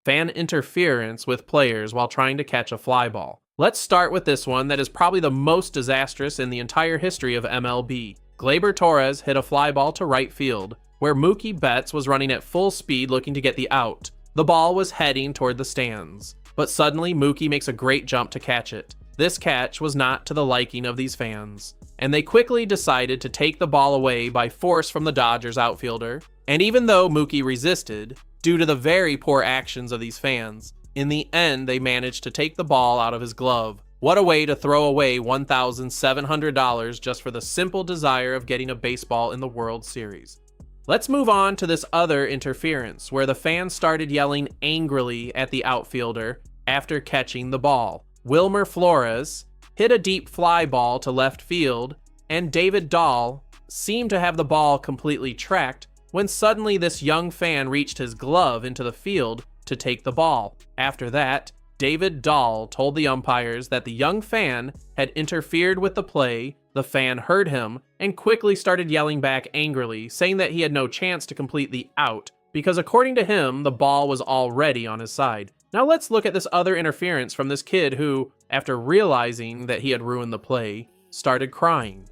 fan interference with players while trying to catch a fly ball. Let's start with this one that is probably the most disastrous in the entire history of MLB. Gleyber Torres hit a fly ball to right field, where Mookie Betts was running at full speed looking to get the out. The ball was heading toward the stands, but suddenly Mookie makes a great jump to catch it. This catch was not to the liking of these fans, and they quickly decided to take the ball away by force from the Dodgers outfielder. And even though Mookie resisted, due to the very poor actions of these fans, in the end they managed to take the ball out of his glove. What a way to throw away $1,700 just for the simple desire of getting a baseball in the World Series. Let's move on to this other interference, where the fans started yelling angrily at the outfielder after catching the ball. Wilmer Flores hit a deep fly ball to left field, and David Dahl seemed to have the ball completely tracked when suddenly this young fan reached his glove into the field to take the ball. After that, David Dahl told the umpires that the young fan had interfered with the play. The fan heard him and quickly started yelling back angrily, saying that he had no chance to complete the out because according to him, the ball was already on his side. Now let's look at this other interference from this kid who, after realizing that he had ruined the play, started crying.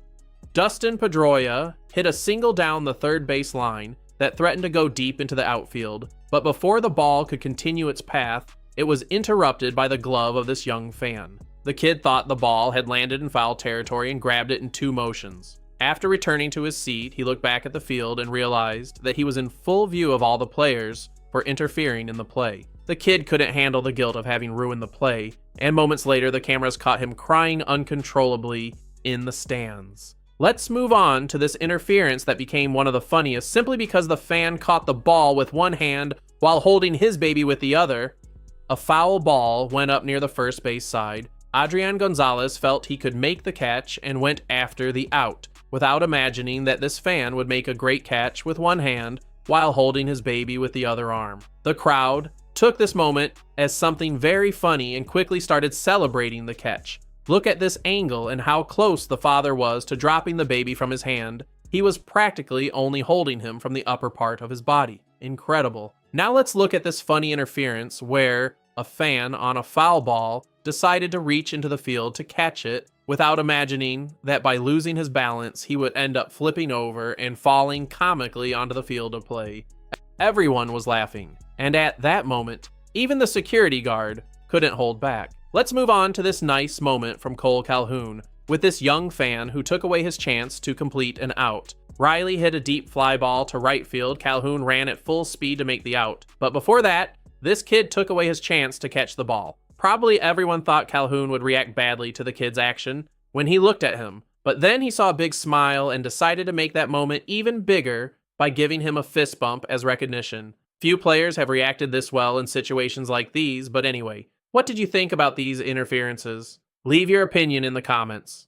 Dustin Pedroia hit a single down the third base line that threatened to go deep into the outfield, but before the ball could continue its path, it was interrupted by the glove of this young fan. The kid thought the ball had landed in foul territory and grabbed it in 2 motions. After returning to his seat, he looked back at the field and realized that he was in full view of all the players for interfering in the play. The kid couldn't handle the guilt of having ruined the play, and moments later the cameras caught him crying uncontrollably in the stands. Let's move on to this interference that became one of the funniest simply because the fan caught the ball with one hand while holding his baby with the other. A foul ball went up near the first base side. Adrian Gonzalez felt he could make the catch and went after the out, without imagining that this fan would make a great catch with one hand while holding his baby with the other arm. The crowd took this moment as something very funny and quickly started celebrating the catch. Look at this angle and how close the father was to dropping the baby from his hand. He was practically only holding him from the upper part of his body. Incredible. Now let's look at this funny interference where a fan on a foul ball decided to reach into the field to catch it without imagining that by losing his balance, he would end up flipping over and falling comically onto the field of play. Everyone was laughing, and at that moment, even the security guard couldn't hold back. Let's move on to this nice moment from Cole Calhoun with this young fan who took away his chance to complete an out. Riley hit a deep fly ball to right field. Calhoun ran at full speed to make the out. But before that, this kid took away his chance to catch the ball. Probably everyone thought Calhoun would react badly to the kid's action when he looked at him. But then he saw a big smile and decided to make that moment even bigger by giving him a fist bump as recognition. Few players have reacted this well in situations like these, but anyway, what did you think about these interferences? Leave your opinion in the comments.